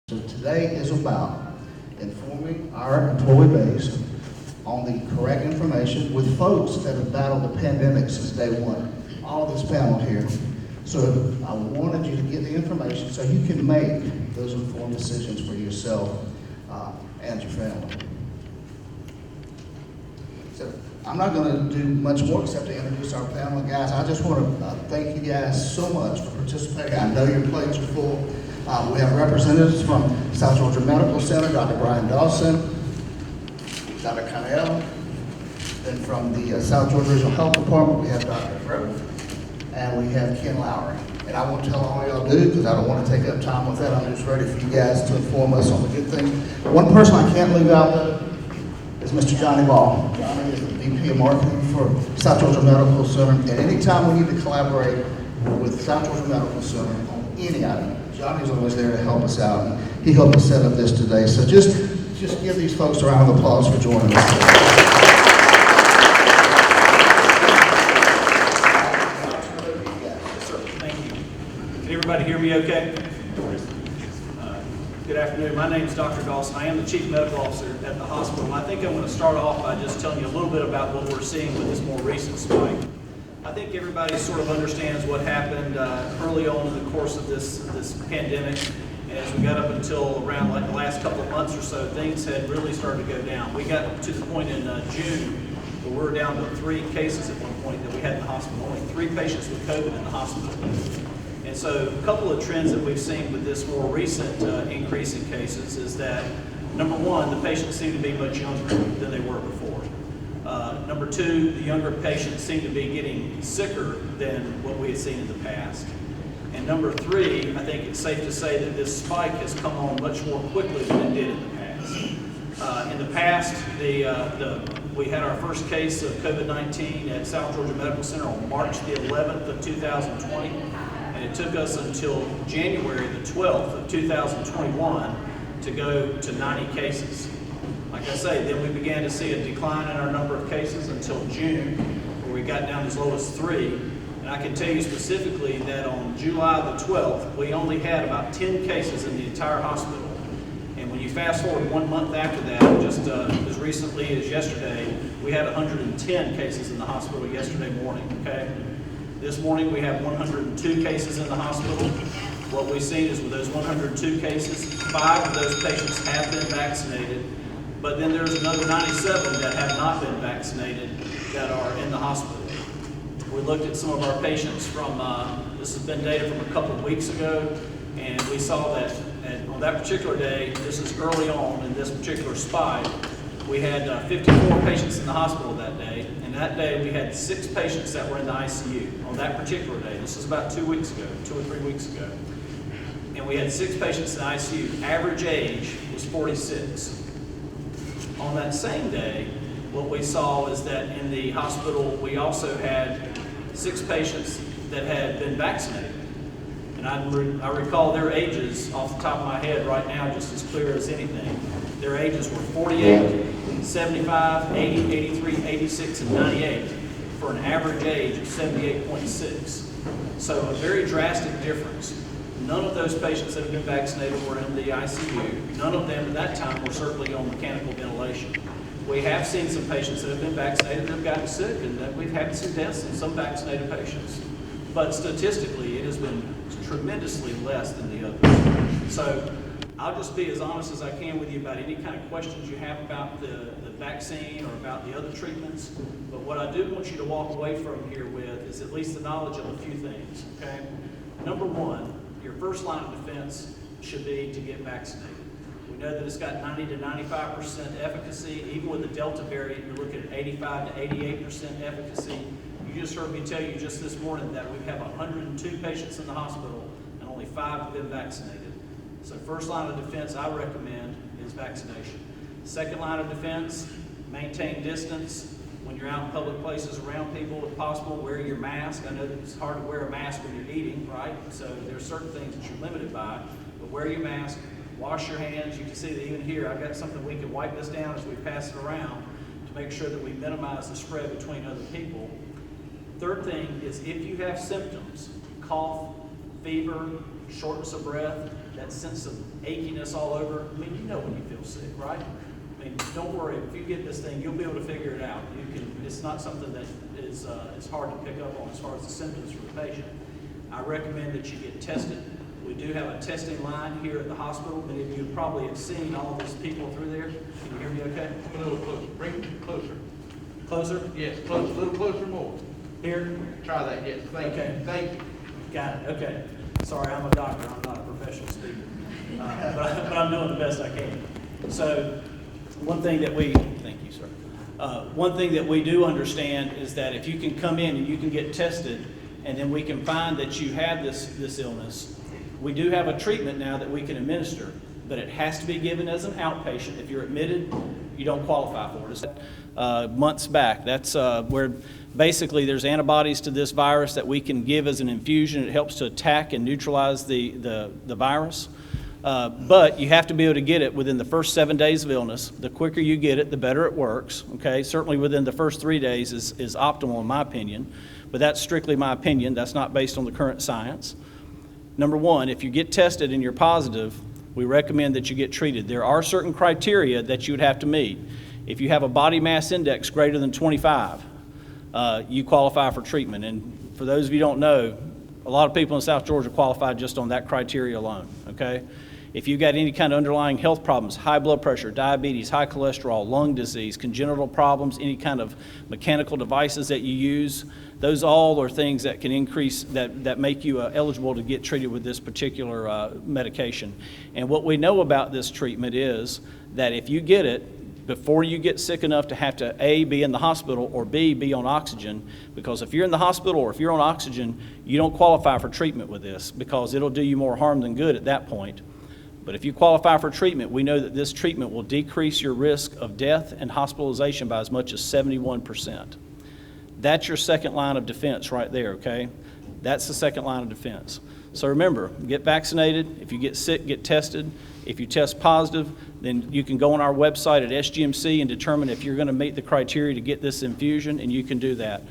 So today is about informing our employee base on the correct information with folks that have battled the pandemic since day one. All of this panel here. So I wanted you to get the information so you can make those informed decisions for yourself and your family. So I'm not going to do much more except to introduce our panel. Guys, I just want to thank you guys so much for participating. I know your plates are full. We have representatives from South Georgia Medical Center, Dr. Brian Dawson, Dr. Connell. Then from the South Georgia Regional Health Department, we have Dr. Griffin, and we have Ken Lowry. And I won't tell all y'all do because I don't want to take up time with that. I'm just ready for you guys to inform us on the good things. One person I can't leave out though is Mr. Johnny Ball. Johnny is the VP of Marketing for South Georgia Medical Center. And anytime we need to collaborate with South Georgia Medical Center on any item, Johnny's always there to help us out. And he helped us set up this today. So just give these folks a round of applause for joining us today. Thank you. Can everybody hear me okay? Good afternoon. My name is Dr. Dawson. I am the Chief Medical Officer at the hospital. I think I'm going to start off by just telling you a little bit about what we're seeing with this more recent spike. I think everybody sort of understands what happened early on in the course of this pandemic. And as we got up until around like the last couple of months or so, things had really started to go down. We got to the point in June where we were down to 3 cases at one point that we had in the hospital. Only 3 patients with COVID in the hospital. And so a couple of trends that we've seen with this more recent increase in cases is that, number one, the patients seem to be much younger than they were before. Number 2, the younger patients seem to be getting sicker than what we had seen in the past. And number 3, I think it's safe to say that this spike has come on much more quickly than it did in the past. In the past, we had our first case of COVID-19 at South Georgia Medical Center on March the 11th of 2020. And it took us until January the 12th of 2021 to go to 90 cases. Like I say, then we began to see a decline in our number of cases until June, where we got down as low as 3. And I can tell you specifically that on July the 12th, we only had about 10 cases in the entire hospital. And when you fast forward 1 month after that, just as recently as yesterday, we had 110 cases in the hospital yesterday morning, okay? This morning we have 102 cases in the hospital. What we've seen is with those 102 cases, 5 of those patients have been vaccinated. But then there's another 97 that have not been vaccinated that are in the hospital. We looked at some of our patients from, this has been data from a couple of weeks ago, and we saw that on that particular day, this is early on in this particular spike, we had 54 patients in the hospital that day, and that day we had 6 patients that were in the ICU on that particular day. This is about 2 weeks ago, 2 or 3 weeks ago. And we had 6 patients in the ICU. Average age was 46. On that same day, what we saw is that in the hospital, we also had 6 patients that had been vaccinated. And I recall their ages off the top of my head right now, just as clear as anything. Their ages were 48, 75, 80, 83, 86, and 98, for an average age of 78.6. So a very drastic difference. None of those patients that have been vaccinated were in the ICU. None of them at that time were certainly on mechanical ventilation. We have seen some patients that have been vaccinated that have gotten sick, and that we've had some deaths in some vaccinated patients. But statistically, it has been tremendously less than the others. So I'll just be as honest as I can with you about any kind of questions you have about the vaccine or about the other treatments. But what I do want you to walk away from here with is at least the knowledge of a few things, okay? Number 1, your first line of defense should be to get vaccinated. We know that it's got 90 to 95% efficacy. Even with the Delta variant, you're looking at 85 to 88% efficacy. You just heard me tell you just this morning that we have 102 patients in the hospital and only 5 have been vaccinated. So first line of defense I recommend is vaccination. Second line of defense, maintain distance. When you're out in public places around people, if possible, wear your mask. I know that it's hard to wear a mask when you're eating, right? So there's certain things that you're limited by, but wear your mask, wash your hands. You can see that even here, I've got something we can wipe this down as we pass it around to make sure that we minimize the spread between other people. Third thing is if you have symptoms, cough, fever, shortness of breath, that sense of achiness all over. I mean, you know when you feel sick, right? I mean, don't worry. If you get this thing, you'll be able to figure it out. It's not something that is hard to pick up on as far as the symptoms for the patient. I recommend that you get tested. We do have a testing line here at the hospital. Many of you probably have seen all of these people through there. Can you hear me okay? A little closer. Bring it closer. Closer? Yes, close. A little closer more. Here? Try that. Yes. Thank Okay. you. Thank you. Got it, okay. Sorry, I'm a doctor, I'm not a professional speaker. But I'm doing the best I can. So, one thing that we, thank you, sir. One thing that we do understand is that if you can come in and you can get tested, and then we can find that you have this illness, we do have a treatment now that we can administer, but it has to be given as an outpatient. If you're admitted, you don't qualify for it. Months back, that's where basically there's antibodies to this virus that we can give as an infusion. It helps to attack and neutralize the virus. But you have to be able to get it within the first 7 days of illness. The quicker you get it, the better it works. Okay, certainly within the first 3 days is optimal in my opinion, but that's strictly my opinion. That's not based on the current science. Number one, if you get tested and you're positive, we recommend that you get treated. There are certain criteria that you would have to meet. If you have a body mass index greater than 25, you qualify for treatment. And for those of you who don't know, a lot of people in South Georgia qualify just on that criteria alone, okay? If you've got any kind of underlying health problems, high blood pressure, diabetes, high cholesterol, lung disease, congenital problems, any kind of mechanical devices that you use, those all are things that can increase, that make you eligible to get treated with this particular medication. And what we know about this treatment is that if you get it, before you get sick enough to have to A, be in the hospital, or B, be on oxygen, because if you're in the hospital or if you're on oxygen, you don't qualify for treatment with this because it'll do you more harm than good at that point. But if you qualify for treatment, we know that this treatment will decrease your risk of death and hospitalization by as much as 71%. That's your second line of defense right there, okay? That's the second line of defense. So remember, get vaccinated. If you get sick, get tested. If you test positive, then you can go on our website at SGMC and determine if you're going to meet the criteria to get this infusion, and you can do that.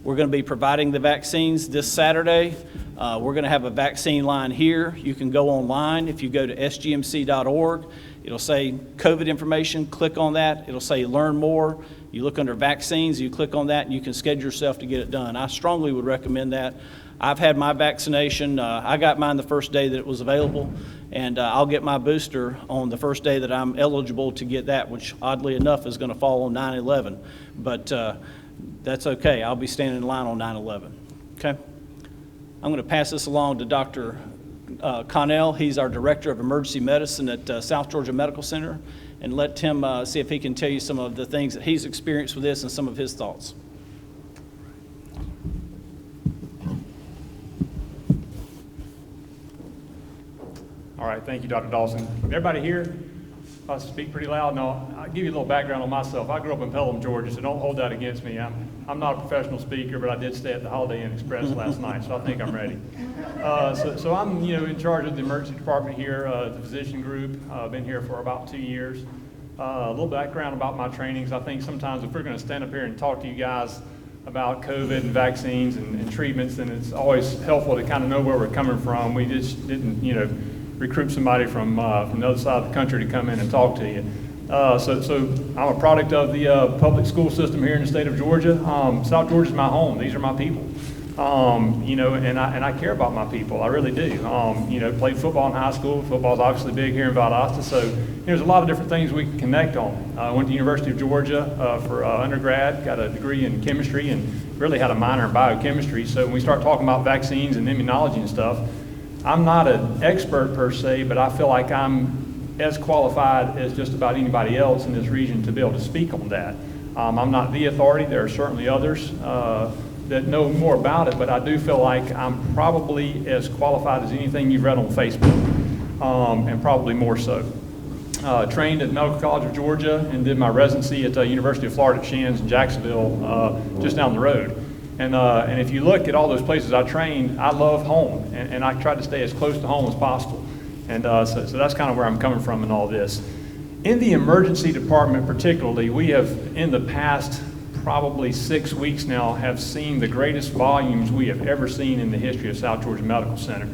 We're going to be providing the vaccines this Saturday. We're going to have a vaccine line here. You can go online. If you go to sgmc.org, it'll say COVID information. Click on that. It'll say learn more. You look under vaccines, you click on that, and you can schedule yourself to get it done. I strongly would recommend that. I've had my vaccination. I got mine the first day that it was available, and I'll get my booster on the first day that I'm eligible to get that, which oddly enough is going to fall on 9/11. But that's okay. I'll be standing in line on 9/11. Okay? I'm going to pass this along to Dr. Connell. He's our Director of Emergency Medicine at South Georgia Medical Center, and let him see if he can tell you some of the things that he's experienced with this and some of his thoughts. All right, thank you, Dr. Dawson. Everybody here? I speak pretty loud. No, I'll give you a little background on myself. I grew up in Pelham, Georgia, so don't hold that against me. I'm not a professional speaker, but I did stay at the Holiday Inn Express last night, so I think I'm ready. So I'm, in charge of the emergency department here, the physician group. I've been here for about 2 years. A little background about my trainings. I think sometimes if we're going to stand up here and talk to you guys about COVID and vaccines and treatments, then it's always helpful to kind of know where we're coming from. We just didn't, recruit somebody from the other side of the country to come in and talk to you. So I'm a product of the public school system here in the state of Georgia. South Georgia's my home. These are my people. And I care about my people. I really do. Played football in high school. Football's obviously big here in Valdosta. So there's a lot of different things we can connect on. I went to the University of Georgia for undergrad, got a degree in chemistry, and really had a minor in biochemistry. So when we start talking about vaccines and immunology and stuff, I'm not an expert per se, but I feel like I'm as qualified as just about anybody else in this region to be able to speak on that. I'm not the authority. There are certainly others that know more about it, but I do feel like I'm probably as qualified as anything you've read on Facebook, and probably more so. Trained at Medical College of Georgia and did my residency at the University of Florida at Shands in Jacksonville, just down the road. And if you look at all those places I trained, I love home, and I try to stay as close to home as possible. And so that's kind of where I'm coming from in all this. In the emergency department particularly, we have, in the past probably 6 weeks now, have seen the greatest volumes we have ever seen in the history of South Georgia Medical Center.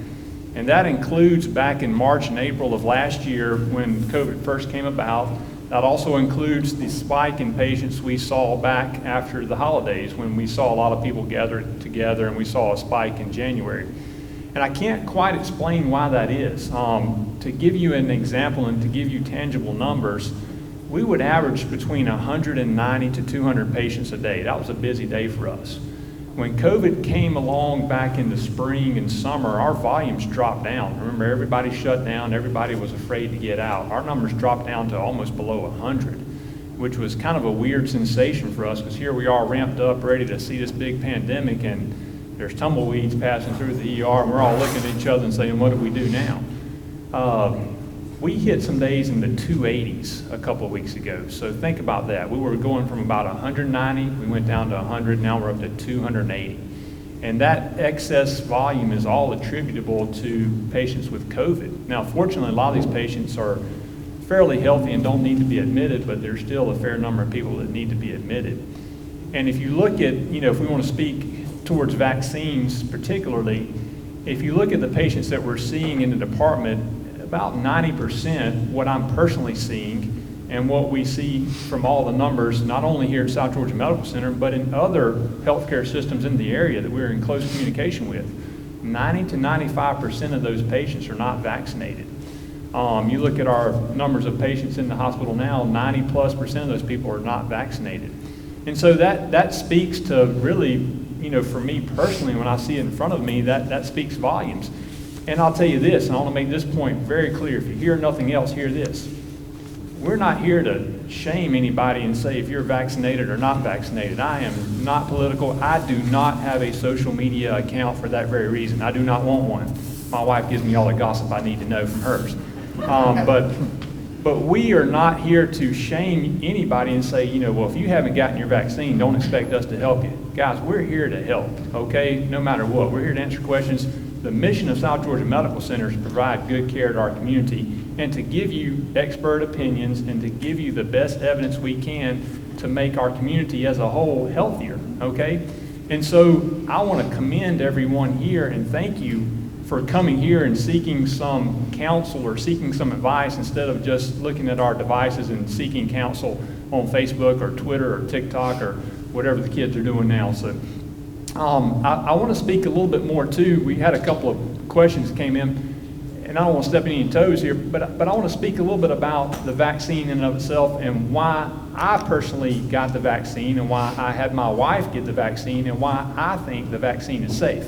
And that includes back in March and April of last year when COVID first came about. That also includes the spike in patients we saw back after the holidays when we saw a lot of people gathered together and we saw a spike in January. And I can't quite explain why that is. To give you an example and to give you tangible numbers, we would average between 190 to 200 patients a day. That was a busy day for us. When COVID came along back in the spring and summer, our volumes dropped down. Remember, everybody shut down, everybody was afraid to get out. Our numbers dropped down to almost below 100, which was kind of a weird sensation for us because here we are ramped up, ready to see this big pandemic, and there's tumbleweeds passing through the ER, and we're all looking at each other and saying, what do we do now? We hit some days in the 280s a couple of weeks ago. So think about that. We were going from about 190, we went down to 100, now we're up to 280. And that excess volume is all attributable to patients with COVID. Now, fortunately, a lot of these patients are fairly healthy and don't need to be admitted, but there's still a fair number of people that need to be admitted. And if you look at, if we want to speak towards vaccines particularly, if you look at the patients that we're seeing in the department, about 90% what I'm personally seeing and what we see from all the numbers, not only here at South Georgia Medical Center, but in other healthcare systems in the area that we're in close communication with, 90 to 95% of those patients are not vaccinated. You look at our numbers of patients in the hospital now, 90+% of those people are not vaccinated. And so that speaks to really, for me personally, when I see it in front of me, that speaks volumes. And I'll tell you this, and I want to make this point very clear. If you hear nothing else, hear this. We're not here to shame anybody and say if you're vaccinated or not vaccinated. I am not political. I do not have a social media account for that very reason. I do not want one. My wife gives me all the gossip I need to know from hers. But we are not here to shame anybody and say, well, if you haven't gotten your vaccine, don't expect us to help you. Guys, we're here to help, okay? No matter what. We're here to answer questions. The mission of South Georgia Medical Center is to provide good care to our community and to give you expert opinions and to give you the best evidence we can to make our community as a whole healthier, okay? And so I want to commend everyone here and thank you for coming here and seeking some counsel or seeking some advice instead of just looking at our devices and seeking counsel on Facebook or Twitter or TikTok or whatever the kids are doing now. So I want to speak a little bit more too. We had a couple of questions that came in, and I don't want to step on any toes here, but I want to speak a little bit about the vaccine in and of itself and why I personally got the vaccine and why I had my wife get the vaccine and why I think the vaccine is safe.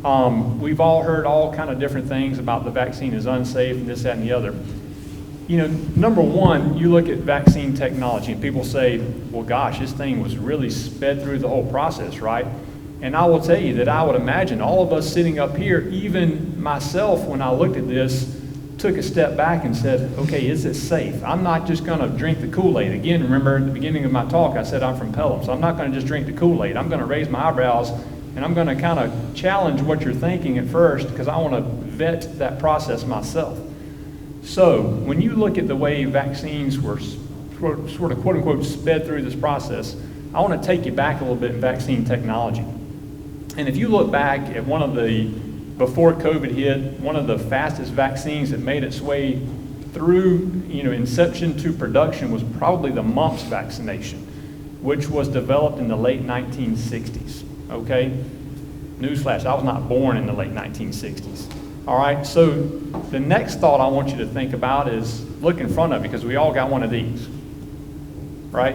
We've all heard all kind of different things about the vaccine is unsafe and this, that, and the other. Number one, you look at vaccine technology and people say, well, gosh, this thing was really sped through the whole process, right? And I will tell you that I would imagine all of us sitting up here, even myself, when I looked at this, took a step back and said, okay, is it safe? I'm not just going to drink the Kool-Aid. Again, remember at the beginning of my talk, I said I'm from Pelham, so I'm not going to just drink the Kool-Aid. I'm going to raise my eyebrows and I'm going to kind of challenge what you're thinking at first because I want to vet that process myself. So when you look at the way vaccines were sort of quote unquote sped through this process, I want to take you back a little bit in vaccine technology. And if you look back at one of the, before COVID hit, one of the fastest vaccines that made its way through, inception to production was probably the mumps vaccination, which was developed in the late 1960s, okay? Newsflash, I was not born in the late 1960s. All right, so the next thought I want you to think about is look in front of you because we all got one of these, right?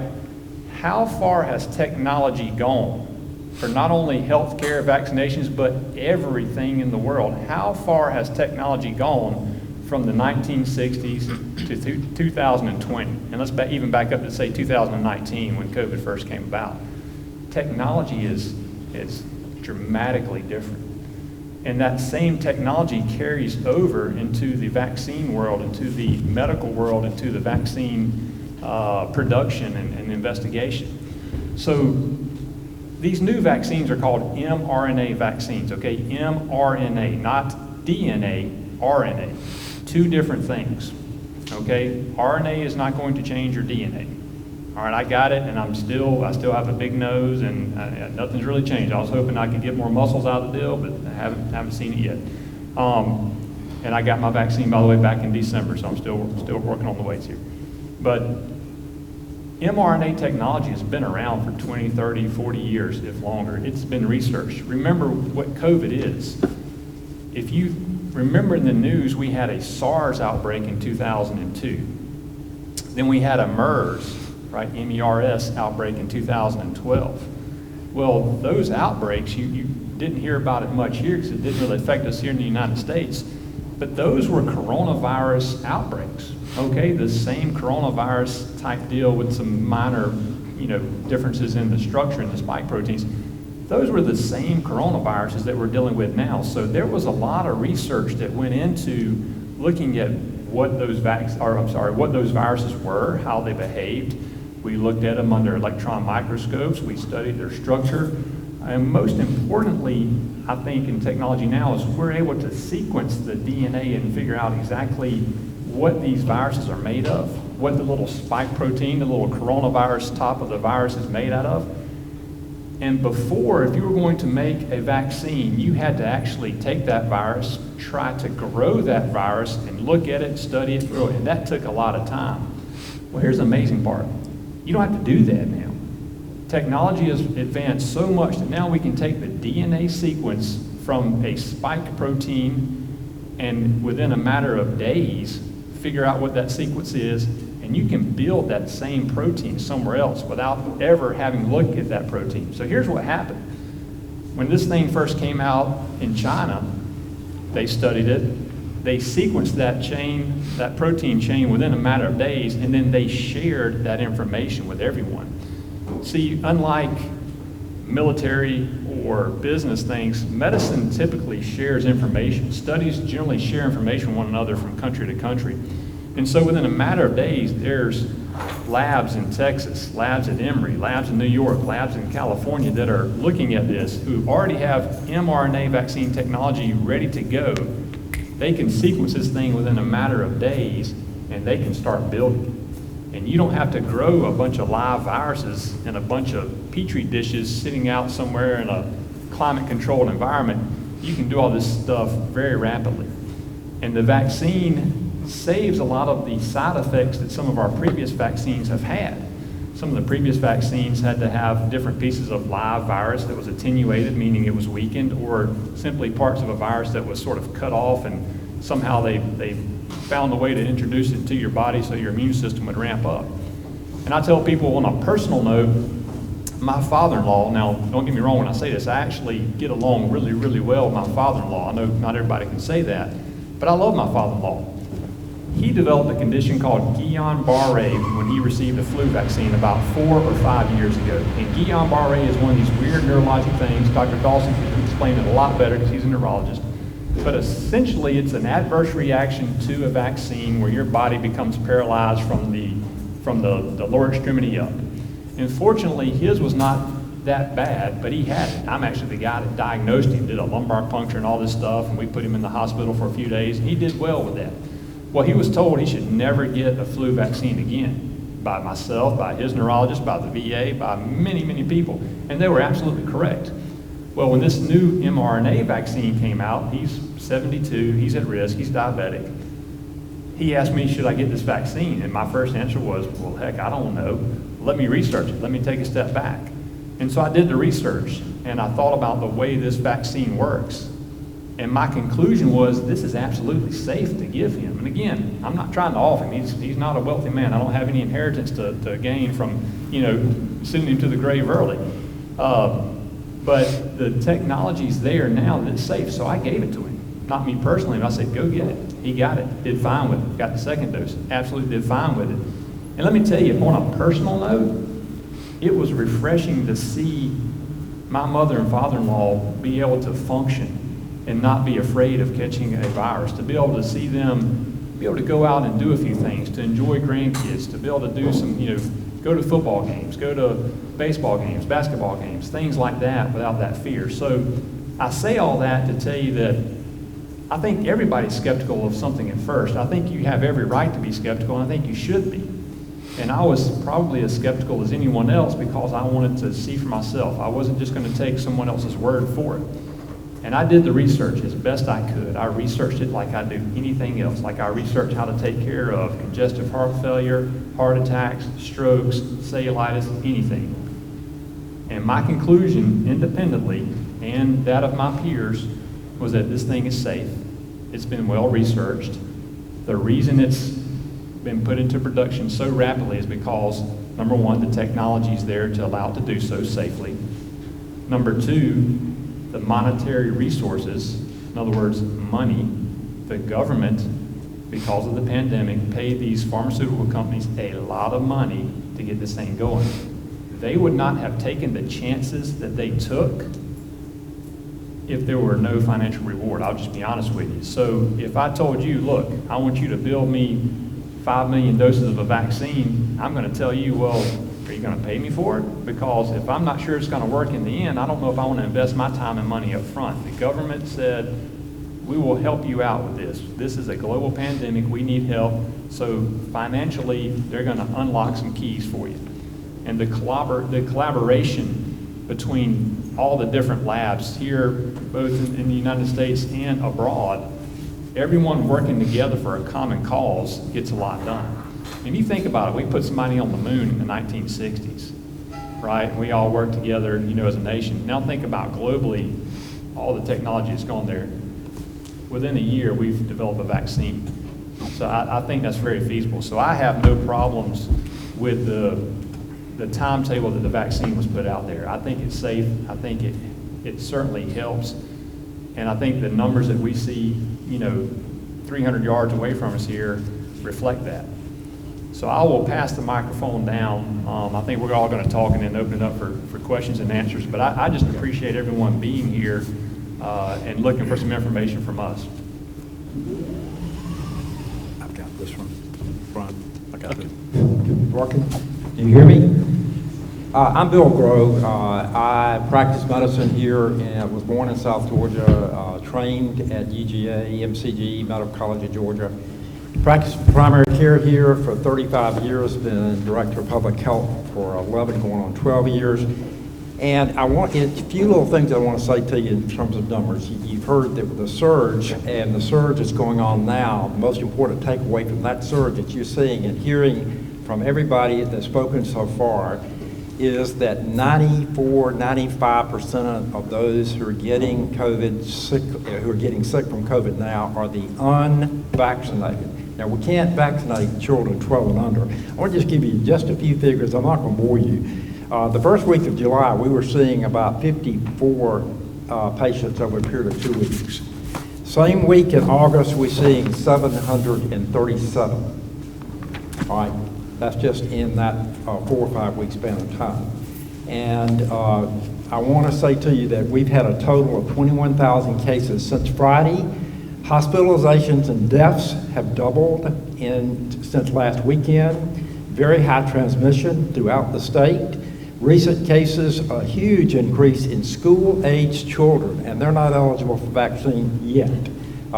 How far has technology gone for not only healthcare, vaccinations, but everything in the world? How far has technology gone from the 1960s to 2020? And let's even back up to say 2019 when COVID first came about. Technology is dramatically different. And that same technology carries over into the vaccine world, into the medical world, into the vaccine production and investigation. So these new vaccines are called mRNA vaccines, okay? mRNA, not DNA, RNA. Two different things, okay? RNA is not going to change your DNA. All right, I got it, and I still have a big nose, and nothing's really changed. I was hoping I could get more muscles out of the deal, but I haven't seen it yet. And I got my vaccine, by the way, back in December, so I'm still working on the weights here. But mRNA technology has been around for 20, 30, 40 years, if longer. It's been researched. Remember what COVID is. If you remember in the news, we had a SARS outbreak in 2002. Then we had a MERS, right, MERS outbreak in 2012. Well, those outbreaks, you didn't hear about it much here because it didn't really affect us here in the United States. But those were coronavirus outbreaks, okay? The same coronavirus type deal with some minor, differences in the structure and the spike proteins. Those were the same coronaviruses that we're dealing with now. So there was a lot of research that went into looking at what those viruses were, how they behaved. We looked at them under electron microscopes. We studied their structure. And most importantly, I think in technology now is we're able to sequence the DNA and figure out exactly what these viruses are made of, what the little spike protein, the little coronavirus top of the virus is made out of. And before, if you were going to make a vaccine, you had to actually take that virus, try to grow that virus, and look at it, study it, grow it. And that took a lot of time. Well, here's the amazing part. You don't have to do that now. Technology has advanced so much that now we can take the DNA sequence from a spike protein and within a matter of days, figure out what that sequence is, and you can build that same protein somewhere else without ever having looked at that protein. So here's what happened. When this thing first came out in China, they studied it, they sequenced that chain, that protein chain within a matter of days, and then they shared that information with everyone. See, unlike military or business things, medicine typically shares information. Studies generally share information with one another from country to country. And so within a matter of days, there's labs in Texas, labs at Emory, labs in New York, labs in California that are looking at this, who already have mRNA vaccine technology ready to go. They can sequence this thing within a matter of days, and they can start building. And you don't have to grow a bunch of live viruses in a bunch of petri dishes sitting out somewhere in a climate-controlled environment. You can do all this stuff very rapidly. And the vaccine saves a lot of the side effects that some of our previous vaccines have had. Some of the previous vaccines had to have different pieces of live virus that was attenuated, meaning it was weakened, or simply parts of a virus that was sort of cut off, and somehow they found a way to introduce it to your body so your immune system would ramp up. And I tell people on a personal note, my father-in-law, now don't get me wrong when I say this, I actually get along really, really well with my father-in-law. I know not everybody can say that, but I love my father-in-law. He developed a condition called Guillain-Barré when he received a flu vaccine about 4 or 5 years ago. And Guillain-Barré is one of these weird neurologic things. Dr. Dawson can explain it a lot better because he's a neurologist. But essentially, it's an adverse reaction to a vaccine where your body becomes paralyzed from the lower extremity up. And fortunately, his was not that bad, but he had it. I'm actually the guy that diagnosed him, did a lumbar puncture and all this stuff, and we put him in the hospital for a few days, and he did well with that. Well, he was told he should never get a flu vaccine again by myself, by his neurologist, by the VA, by many, many people, and they were absolutely correct. Well, when this new mRNA vaccine came out, he's 72, he's at risk, he's diabetic. He asked me, should I get this vaccine? And my first answer was, well, heck, I don't know. Let me research it. Let me take a step back. And so I did the research, and I thought about the way this vaccine works. And my conclusion was, this is absolutely safe to give him. And again, I'm not trying to off him. He's not a wealthy man. I don't have any inheritance to gain from, sending him to the grave early. But the technology's there now that's safe, so I gave it to him. Not me personally, but I said, go get it. He got it, did fine with it, got the second dose, absolutely did fine with it. And let me tell you, on a personal note, it was refreshing to see my mother and father-in-law be able to function and not be afraid of catching a virus, to be able to see them be able to go out and do a few things, to enjoy grandkids, to be able to do some, go to football games, go to baseball games, basketball games, things like that without that fear. So I say all that to tell you that I think everybody's skeptical of something at first. I think you have every right to be skeptical, and I think you should be. And I was probably as skeptical as anyone else because I wanted to see for myself. I wasn't just going to take someone else's word for it. And I did the research as best I could. I researched it like I do anything else. Like I researched how to take care of congestive heart failure, heart attacks, strokes, cellulitis, anything. And my conclusion, independently, and that of my peers, was that this thing is safe. It's been well researched. The reason it's been put into production so rapidly is because, number one, the technology is there to allow it to do so safely. Number two, the monetary resources, in other words, money, the government, because of the pandemic, paid these pharmaceutical companies a lot of money to get this thing going. They would not have taken the chances that they took if there were no financial reward. I'll just be honest with you. So if I told you, look, I want you to build me 5 million doses of a vaccine, I'm going to tell you, well, are you going to pay me for it? Because if I'm not sure it's going to work in the end, I don't know if I want to invest my time and money up front. The government said, we will help you out with this. This is a global pandemic. We need help. So financially, they're going to unlock some keys for you. And the collaboration between all the different labs here, both in the United States and abroad, everyone working together for a common cause gets a lot done. And you think about it, we put somebody on the moon in the 1960s, right? We all worked together, as a nation. Now think about globally, all the technology that's gone there. Within a year, we've developed a vaccine. So I think that's very feasible. So I have no problems with the timetable that the vaccine was put out there. I think it's safe. I think it certainly helps. And I think the numbers that we see, 300 yards away from us here reflect that. So I will pass the microphone down. I think we're all going to talk and then open it up for questions and answers. But I just appreciate everyone being here and looking for some information from us. I've got this one. Front. I got Okay. it. Working? Can you hear me? I'm Bill Grove. I practice medicine here and was born in South Georgia, trained at UGA, MCG, Medical College of Georgia. Practiced primary care here for 35 years, been director of public health for 11, going on 12 years. And a few little things I want to say to you in terms of numbers. You've heard that with the surge, and the surge that's going on now, the most important takeaway from that surge that you're seeing and hearing from everybody that's spoken so far is that 95% of those who are getting sick from COVID now are the unvaccinated. Now, we can't vaccinate children 12 and under. I want to just give you just a few figures. I'm not going to bore you. The first week of July, we were seeing about 54 patients over a period of 2 weeks. Same week in August, we're seeing 737. All right, that's just in that 4 or 5 week span of time. And I want to say to you that we've had a total of 21,000 cases since Friday. Hospitalizations and deaths have doubled since last weekend. Very high transmission throughout the state. Recent cases, a huge increase in school-aged children, and they're not eligible for vaccine yet.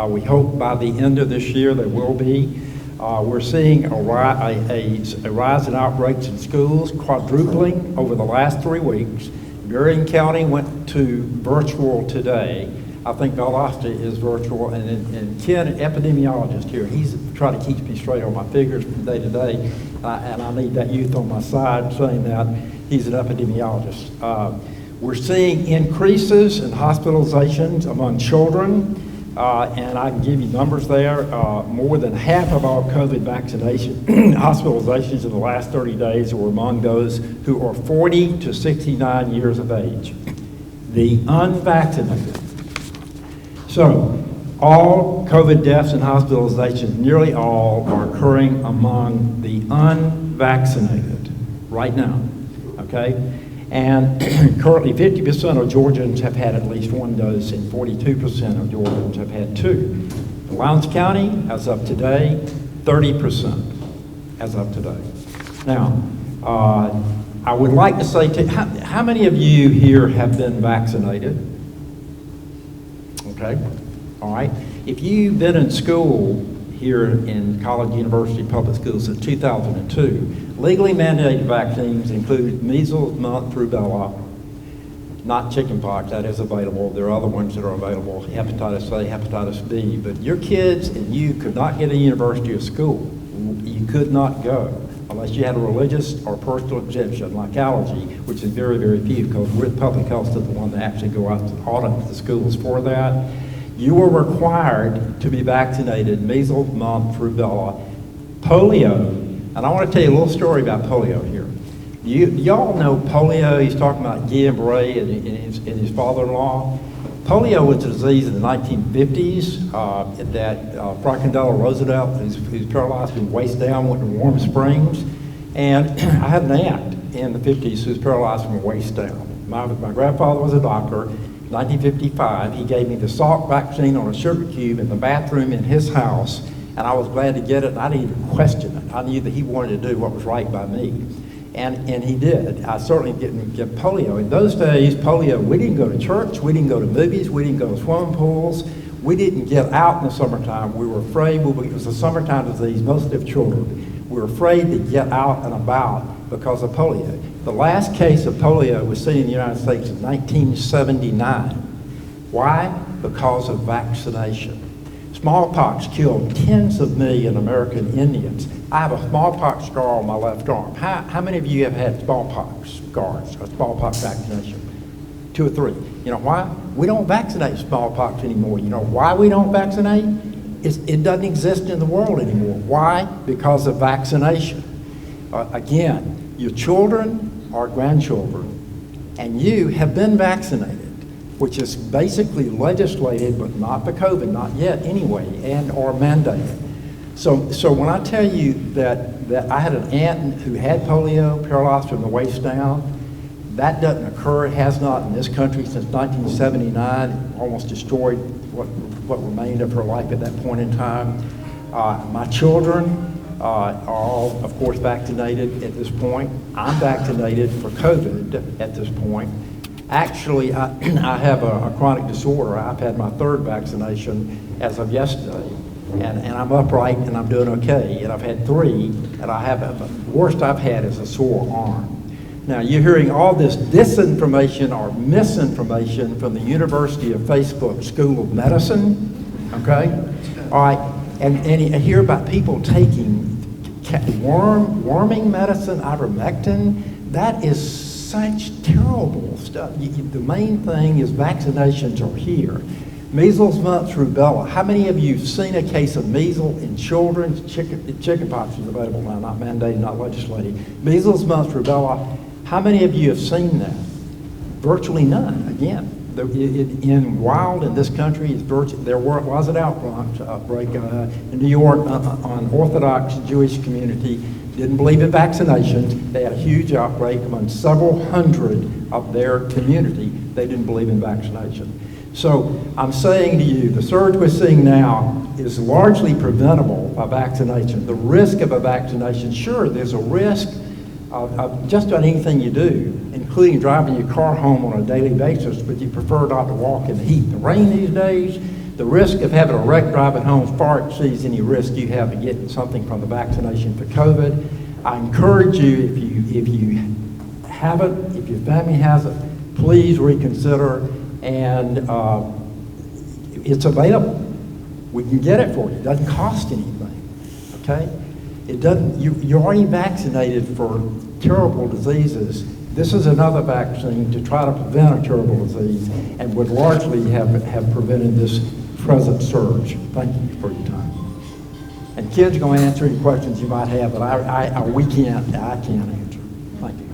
We hope by the end of this year they will be. We're seeing a rise in outbreaks in schools, quadrupling over the last 3 weeks. Marion County went to virtual today. I think Valdosta is virtual, and Ken, an epidemiologist here, he's trying to keep me straight on my figures from day to day, and I need that youth on my side saying that. He's an epidemiologist. We're seeing increases in hospitalizations among children, and I can give you numbers there. More than half of all COVID vaccination hospitalizations in the last 30 days were among those who are 40 to 69 years of age, the unvaccinated. So all COVID deaths and hospitalizations, nearly all, are occurring among the unvaccinated right now, okay? And currently 50% of Georgians have had at least one dose and 42% of Georgians have had two. In Lowndes County, as of today, 30% as of today. Now, I would like to say, how many of you here have been vaccinated? Okay, all right. If you've been in school here in college, university, public schools since 2002, legally mandated vaccines include measles, mumps, rubella, not chickenpox, that is available. There are other ones that are available, hepatitis A, hepatitis B. But your kids and you could not get a university or school. You could not go unless you had a religious or personal exemption, like allergy, which is very, very few, because we're public health is the one that actually go out to audit the schools for that. You were required to be vaccinated, measles, mumps, rubella, polio, and I want to tell you a little story about polio here. Y'all know polio. He's talking about Guillain-Barré and his father-in-law. Polio was a disease in the 1950s that Franklin Delano Roosevelt, who's paralyzed from the waist down, went to Warm Springs. And I had an aunt in the 50s who was paralyzed from the waist down. My grandfather was a doctor. 1955, he gave me the Salk vaccine on a sugar cube in the bathroom in his house, and I was glad to get it, and I didn't even question it. I knew that he wanted to do what was right by me. And he did. I certainly didn't get polio. In those days, polio, we didn't go to church, we didn't go to movies, we didn't go to swimming pools, we didn't get out in the summertime. We were afraid, it was a summertime disease, mostly of children. We were afraid to get out and about because of polio. The last case of polio was seen in the United States in 1979. Why? Because of vaccination. Smallpox killed tens of millions of American Indians. I have a smallpox scar on my left arm. How many of you have had smallpox scars, a smallpox vaccination? 2 or 3. You know why? We don't vaccinate smallpox anymore. You know why we don't vaccinate? It doesn't exist in the world anymore. Why? Because of vaccination. Again, your children or grandchildren and you have been vaccinated, which is basically legislated, but not for COVID, not yet anyway, and or mandated. So when I tell you that I had an aunt who had polio, paralyzed from the waist down, that doesn't occur. It has not in this country since 1979. It almost destroyed what remained of her life at that point in time. My children are all, of course, vaccinated at this point. I'm vaccinated for COVID at this point. Actually, I have a chronic disorder. I've had my 3rd vaccination as of yesterday, and I'm upright and I'm doing okay. And I've had 3, and the worst I've had is a sore arm. Now, you're hearing all this disinformation or misinformation from the University of Facebook School of Medicine, okay? All right, and you hear about people taking worming medicine, Ivermectin. That is such terrible stuff. The main thing is vaccinations are here. Measles, mumps, rubella. How many of you have seen a case of measles in children? Chickenpox is available now, not mandated, not legislated. Measles, mumps, rubella. How many of you have seen that? Virtually none. Again, in this country, there was an outbreak in New York on Orthodox Jewish community. Didn't believe in vaccinations. They had a huge outbreak among several hundred of their community. They didn't believe in vaccination. So I'm saying to you, the surge we're seeing now is largely preventable by vaccination. The risk of a vaccination, sure, there's a risk of just about anything you do, including driving your car home on a daily basis, but you prefer not to walk in the heat and the rain these days. The risk of having a wreck driving home far exceeds any risk you have of getting something from the vaccination for COVID. I encourage you, if you have it, if your family has it, please reconsider, and it's available. We can get it for you. It doesn't cost anything, okay? It doesn't, you're already vaccinated for terrible diseases. This is another vaccine to try to prevent a terrible disease and would largely have prevented this present surge. Thank you for your time. And Ken's going to answer any questions you might have, but I can't answer. Thank you.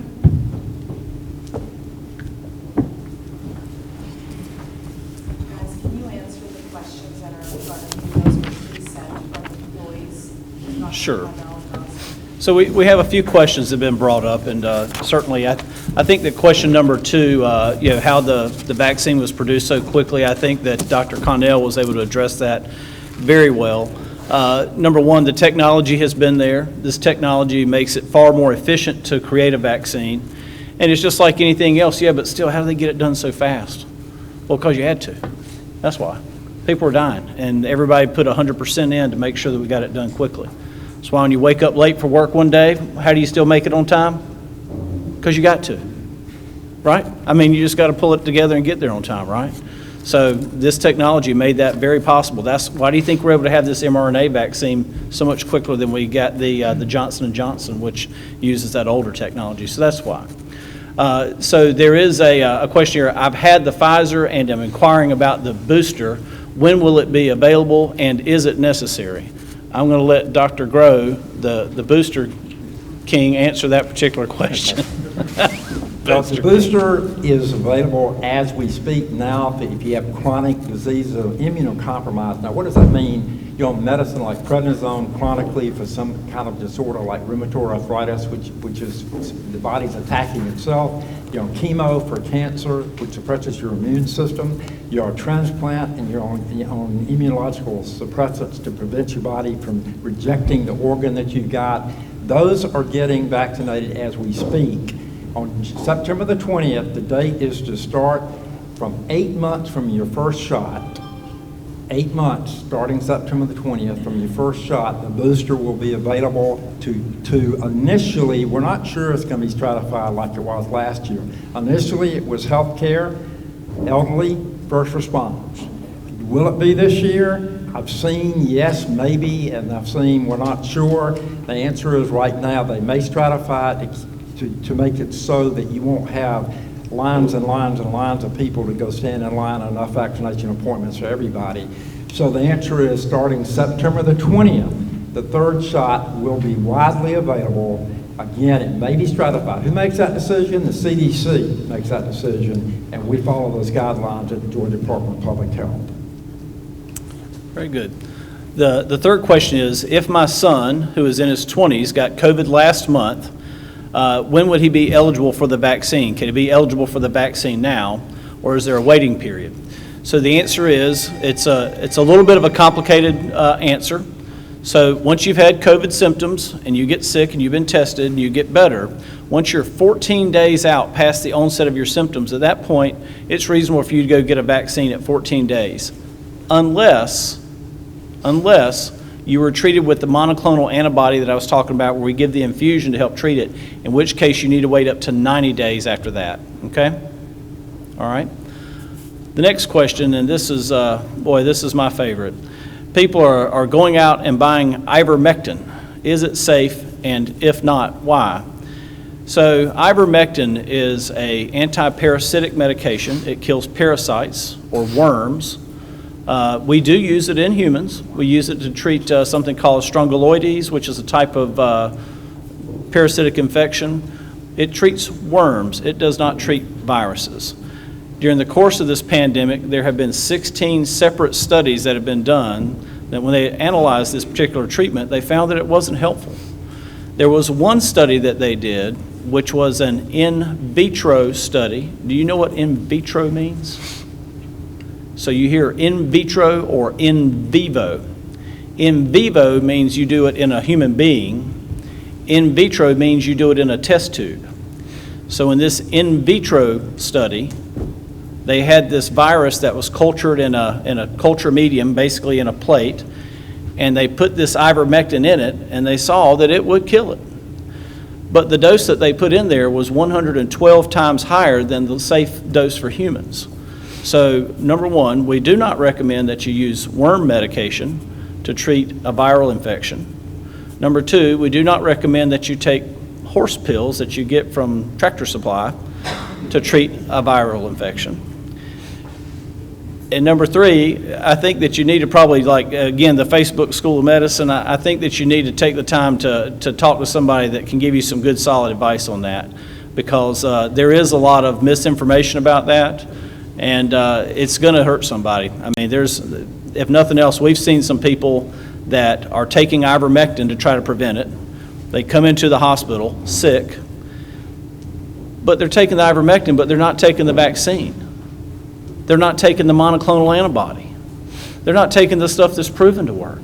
Guys, can you answer the questions that are regarding those which we sent from employees? Sure. So we have a few questions that have been brought up, and certainly I think that question number 2, how the vaccine was produced so quickly, I think that Dr. Connell was able to address that very well. Number 1, the technology has been there. This technology makes it far more efficient to create a vaccine, and it's just like anything else, but still, how do they get it done so fast? Well, because you had to. That's why. People were dying, and everybody put 100% in to make sure that we got it done quickly. That's why when you wake up late for work one day, how do you still make it on time? Because you got to, right? I mean, you just got to pull it together and get there on time, right? So this technology made that very possible. That's why do you think we're able to have this mRNA vaccine so much quicker than we got the Johnson & Johnson, which uses that older technology? So that's why. So there is a question here. I've had the Pfizer and I'm inquiring about the booster. When will it be available and is it necessary? I'm going to let Dr. Groh, the booster king, answer that particular question. Well, the booster is available as we speak now if you have chronic diseases of immunocompromised. Now, what does that mean? You're on medicine like prednisone chronically for some kind of disorder like rheumatoid arthritis, which is the body's attacking itself. You're on chemo for cancer, which suppresses your immune system. You're on transplant, and you're on immunological suppressants to prevent your body from rejecting the organ that you've got. Those are getting vaccinated as we speak. On September the 20th, the date is to start from 8 months from your first shot. 8 months, starting September the 20th, from your first shot, the booster will be available to initially, we're not sure it's going to be stratified like it was last year. Initially, it was healthcare, elderly, first responders. Will it be this year? I've seen yes, maybe, and I've seen we're not sure. The answer is right now they may stratify it to make it so that you won't have lines and lines and lines of people to go stand in line on enough vaccination appointments for everybody. So the answer is starting September the 20th, the third shot will be widely available. Again, it may be stratified. Who makes that decision? The CDC makes that decision, and we follow those guidelines at the Georgia Department of Public Health. Very good. The third question is, if my son, who is in his 20s, got COVID last month, when would he be eligible for the vaccine? Can he be eligible for the vaccine now, or is there a waiting period? So the answer is, it's a little bit of a complicated answer. So once you've had COVID symptoms and you get sick and you've been tested and you get better, once you're 14 days out past the onset of your symptoms, at that point, it's reasonable for you to go get a vaccine at 14 days. Unless you were treated with the monoclonal antibody that I was talking about, where we give the infusion to help treat it, in which case you need to wait up to 90 days after that, okay? All right. The next question, and this is, this is my favorite. People are going out and buying Ivermectin. Is it safe, and if not, why? So Ivermectin is an anti-parasitic medication. It kills parasites or worms. We do use it in humans. We use it to treat something called strongyloides, which is a type of parasitic infection. It treats worms. It does not treat viruses. During the course of this pandemic, there have been 16 separate studies that have been done that when they analyzed this particular treatment, they found that it wasn't helpful. There was one study that they did, which was an in vitro study. Do you know what in vitro means? So you hear in vitro or in vivo. In vivo means you do it in a human being. In vitro means you do it in a test tube. So in this in vitro study, they had this virus that was cultured in a culture medium, basically in a plate, and they put this ivermectin in it, and they saw that it would kill it. But the dose that they put in there was 112 times higher than the safe dose for humans. So, number one, we do not recommend that you use worm medication to treat a viral infection. Number two, we do not recommend that you take horse pills that you get from Tractor Supply to treat a viral infection. And number three, I think that you need to probably, again, the Facebook School of Medicine, I think that you need to take the time to talk to somebody that can give you some good, solid advice on that, because there is a lot of misinformation about that. And it's going to hurt somebody. I mean, if nothing else, we've seen some people that are taking ivermectin to try to prevent it. They come into the hospital sick, but they're taking the ivermectin, but they're not taking the vaccine. They're not taking the monoclonal antibody. They're not taking the stuff that's proven to work.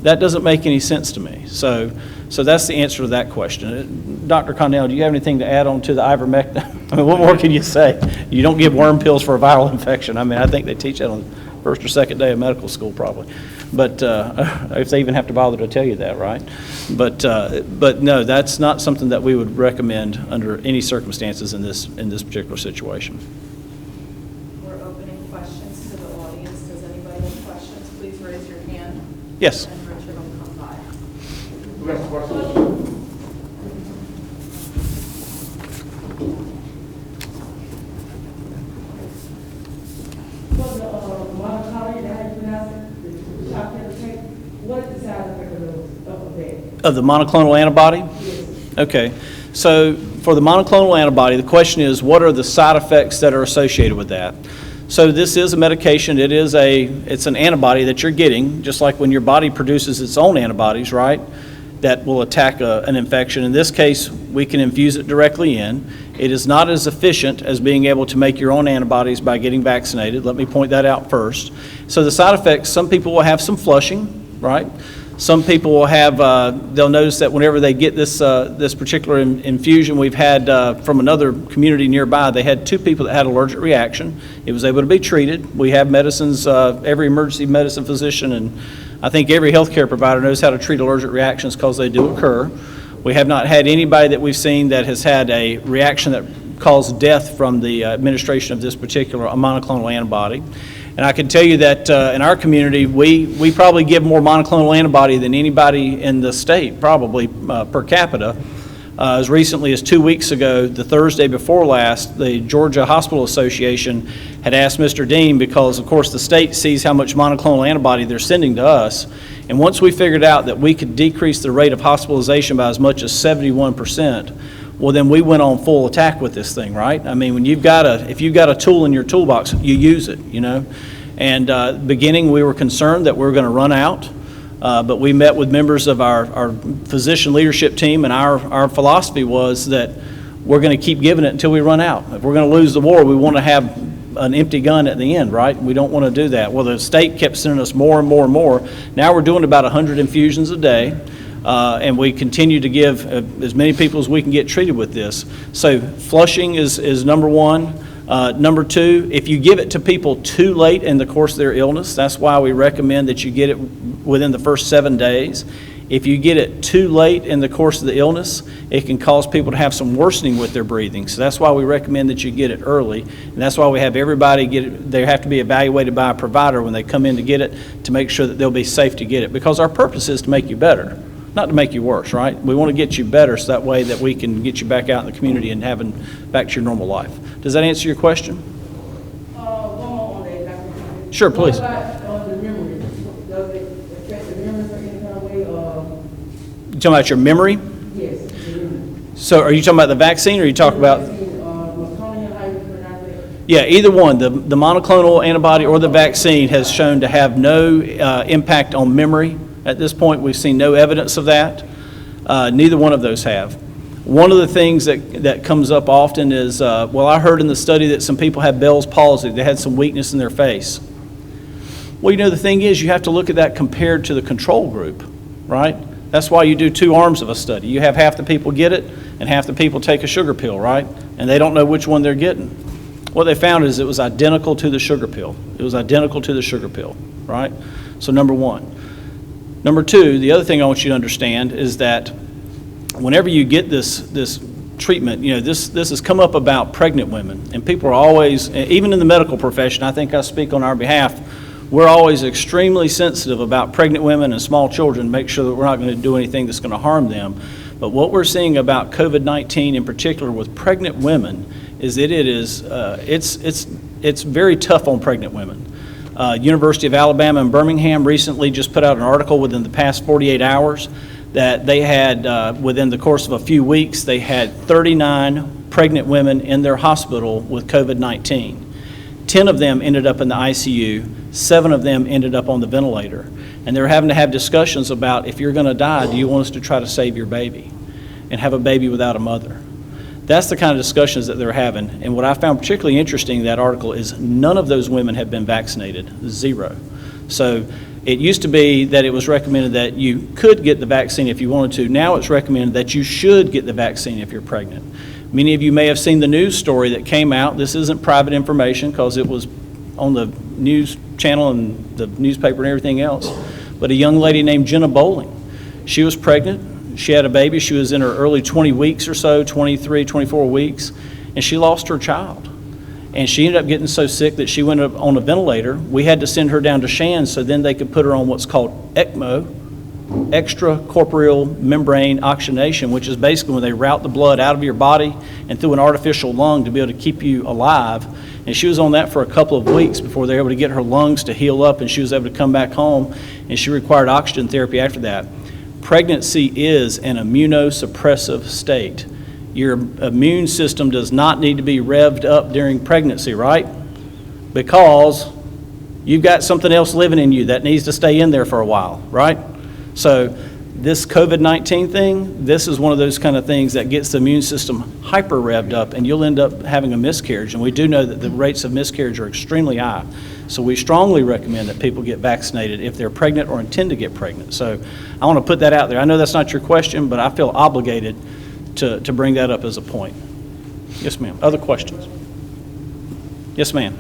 That doesn't make any sense to me. So that's the answer to that question. Dr. Connell, do you have anything to add on to the ivermectin? I mean, what more can you say? You don't give worm pills for a viral infection. I mean, I think they teach that on first or second day of medical school probably. But if they even have to bother to tell you that, right? But no, that's not something that we would recommend under any circumstances in this particular situation. We're opening questions to the audience. Does anybody have questions? Please raise your hand. Yes. And Richard will come by. Who has questions? For the monoclonal, how you pronounce it, the shot pill take, what is the side effect of that? Of the monoclonal antibody? Yes. Okay, so for the monoclonal antibody, the question is, what are the side effects that are associated with that? So this is a medication. It's an antibody that you're getting, just like when your body produces its own antibodies, right? That will attack an infection. In this case, we can infuse it directly in. It is not as efficient as being able to make your own antibodies by getting vaccinated. Let me point that out first. So the side effects, some people will have some flushing, right? Some people will have, they'll notice that whenever they get this particular infusion, we've had from another community nearby, they had 2 people that had allergic reaction. It was able to be treated. We have medicines, every emergency medicine physician, and I think every healthcare provider knows how to treat allergic reactions because they do occur. We have not had anybody that we've seen that has had a reaction that caused death from the administration of this particular monoclonal antibody. And I can tell you that in our community, we probably give more monoclonal antibody than anybody in the state, probably per capita. As recently as 2 weeks ago, the Thursday before last, the Georgia Hospital Association had asked Mr. Dean, because of course the state sees how much monoclonal antibody they're sending to us, and once we figured out that we could decrease the rate of hospitalization by as much as 71%, well then we went on full attack with this thing, right? I mean, when if you've got a tool in your toolbox, you use it, you know? And beginning, we were concerned that we were going to run out. But we met with members of our physician leadership team, and our philosophy was that we're going to keep giving it until we run out. If we're going to lose the war, we want to have an empty gun at the end, right? We don't want to do that. Well, the state kept sending us more and more and more. Now we're doing about 100 infusions a day, and we continue to give as many people as we can get treated with this. So flushing is number one. Number 2, if you give it to people too late in the course of their illness, that's why we recommend that you get it within the first 7 days. If you get it too late in the course of the illness, it can cause people to have some worsening with their breathing. So that's why we recommend that you get it early. And that's why we have everybody get it. They have to be evaluated by a provider when they come in to get it, to make sure that they'll be safe to get it. Because our purpose is to make you better, not to make you worse, right? We want to get you better so that way that we can get you back out in the community and having back to your normal life. Does that answer your question? One more on that, Dr. Sure, please. What about the memory? Does it affect the memory for any kind of way? You talking about your memory? Yes, the memory. So are you talking about the vaccine, or are you talking about? Monoclonal, how you pronounce it? Yeah, either one. The monoclonal antibody or the vaccine has shown to have no impact on memory. At this point, we've seen no evidence of that. Neither one of those have. One of the things that comes up often is, well, I heard in the study that some people had Bell's palsy. They had some weakness in their face. Well, you know, the thing is, you have to look at that compared to the control group, right? That's why you do 2 arms of a study. You have half the people get it and half the people take a sugar pill, right? And they don't know which one they're getting. What they found is it was identical to the sugar pill. It was identical to the sugar pill, right? So number 1. Number 2, the other thing I want you to understand is that whenever you get this treatment, you know, this has come up about pregnant women, and people are always, even in the medical profession, I think I speak on our behalf, we're always extremely sensitive about pregnant women and small children, make sure that we're not going to do anything that's going to harm them. But what we're seeing about COVID-19 in particular with pregnant women is that it's very tough on pregnant women. University of Alabama in Birmingham recently just put out an article within the past 48 hours that they had, within the course of a few weeks, they had 39 pregnant women in their hospital with COVID-19. 10 of them ended up in the ICU, 7 of them ended up on the ventilator. And they're having to have discussions about, if you're going to die, do you want us to try to save your baby and have a baby without a mother? That's the kind of discussions that they're having. And what I found particularly interesting in that article is none of those women have been vaccinated, 0. So it used to be that it was recommended that you could get the vaccine if you wanted to. Now it's recommended that you should get the vaccine if you're pregnant. Many of you may have seen the news story that came out. This isn't private information because it was on the news channel and the newspaper and everything else, but a young lady named Jenna Bowling. She was pregnant. She had a baby. She was in her early 20 weeks or so, 23, 24 weeks, and she lost her child. And she ended up getting so sick that she went up on a ventilator. We had to send her down to Shands so then they could put her on what's called ECMO, extracorporeal membrane oxygenation, which is basically when they route the blood out of your body and through an artificial lung to be able to keep you alive. And she was on that for a couple of weeks before they were able to get her lungs to heal up, and she was able to come back home, and she required oxygen therapy after that. Pregnancy is an immunosuppressive state. Your immune system does not need to be revved up during pregnancy, right? Because you've got something else living in you that needs to stay in there for a while, right? So this COVID-19 thing, this is one of those kind of things that gets the immune system hyper revved up, and you'll end up having a miscarriage. And we do know that the rates of miscarriage are extremely high. So we strongly recommend that people get vaccinated if they're pregnant or intend to get pregnant. So I want to put that out there. I know that's not your question, but I feel obligated to bring that up as a point. Yes, ma'am. Other questions? Yes, ma'am.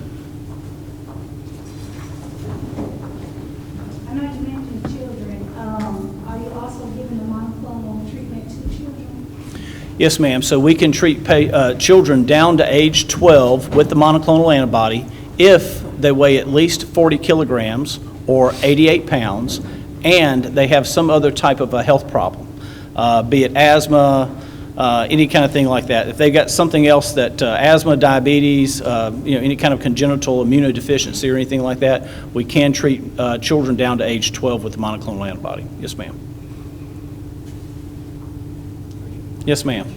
I know you mentioned children. Are you also giving the monoclonal treatment to children? Yes, ma'am. So we can treat children down to age 12 with the monoclonal antibody if they weigh at least 40 kilograms or 88 pounds and they have some other type of a health problem, be it asthma, any kind of thing like that. If they've got something else that asthma, diabetes, any kind of congenital immunodeficiency or anything like that, we can treat children down to age 12 with the monoclonal antibody. Yes, ma'am. Yes, ma'am.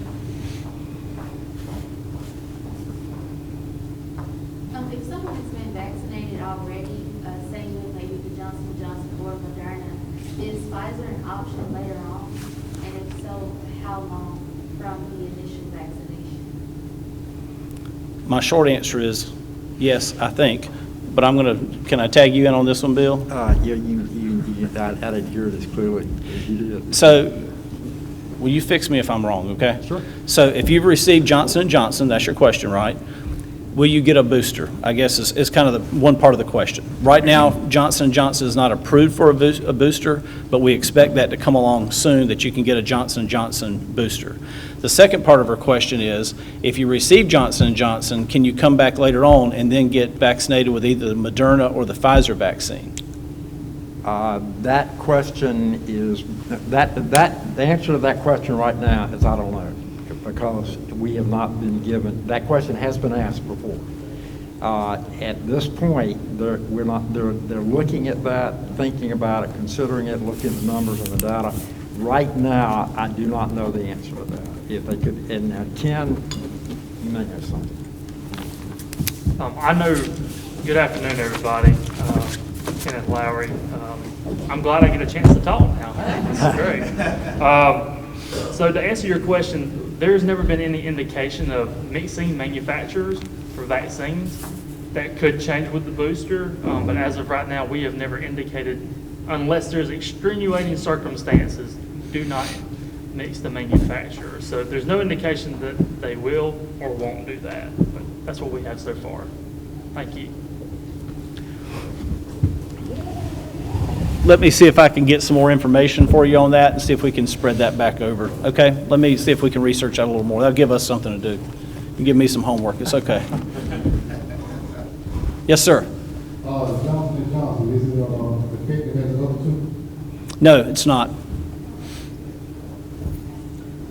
If someone has been vaccinated already, say with maybe the Johnson & Johnson or Moderna, is Pfizer an option later on? And if so, how long from the initial vaccination? My short answer is yes, I think. But can I tag you in on this one, Bill? Yeah, I didn't hear it as clearly as you did. So, will you fix me if I'm wrong, okay? Sure. So if you've received Johnson & Johnson, that's your question, right? Will you get a booster? I guess is kind of the one part of the question. Right now, Johnson & Johnson is not approved for a booster, but we expect that to come along soon, that you can get a Johnson & Johnson booster. The second part of her question is, if you receive Johnson & Johnson, can you come back later on and then get vaccinated with either the Moderna or the Pfizer vaccine? That question is, the answer to that question right now is I don't know, because we have not been given, that question has been asked before. At this point, they're looking at that, thinking about it, considering it, looking at the numbers and the data. Right now, I do not know the answer to that. If they could, and Ken, you may know something. I know, good afternoon, everybody. Kenneth Lowry. I'm glad I get a chance to talk now. This is great. So to answer your question, there's never been any indication of mixing manufacturers for vaccines. That could change with the booster, but as of right now, we have never indicated, unless there's extenuating circumstances, do not mix the manufacturer. So there's no indication that they will or won't do that, but that's what we have so far. Thank you. Let me see if I can get some more information for you on that and see if we can spread that back over. Okay? Let me see if we can research that a little more. That'll give us something to do. You give me some homework. It's okay. Yes, sir. Johnson & Johnson, is it effective as the other two? No, it's not.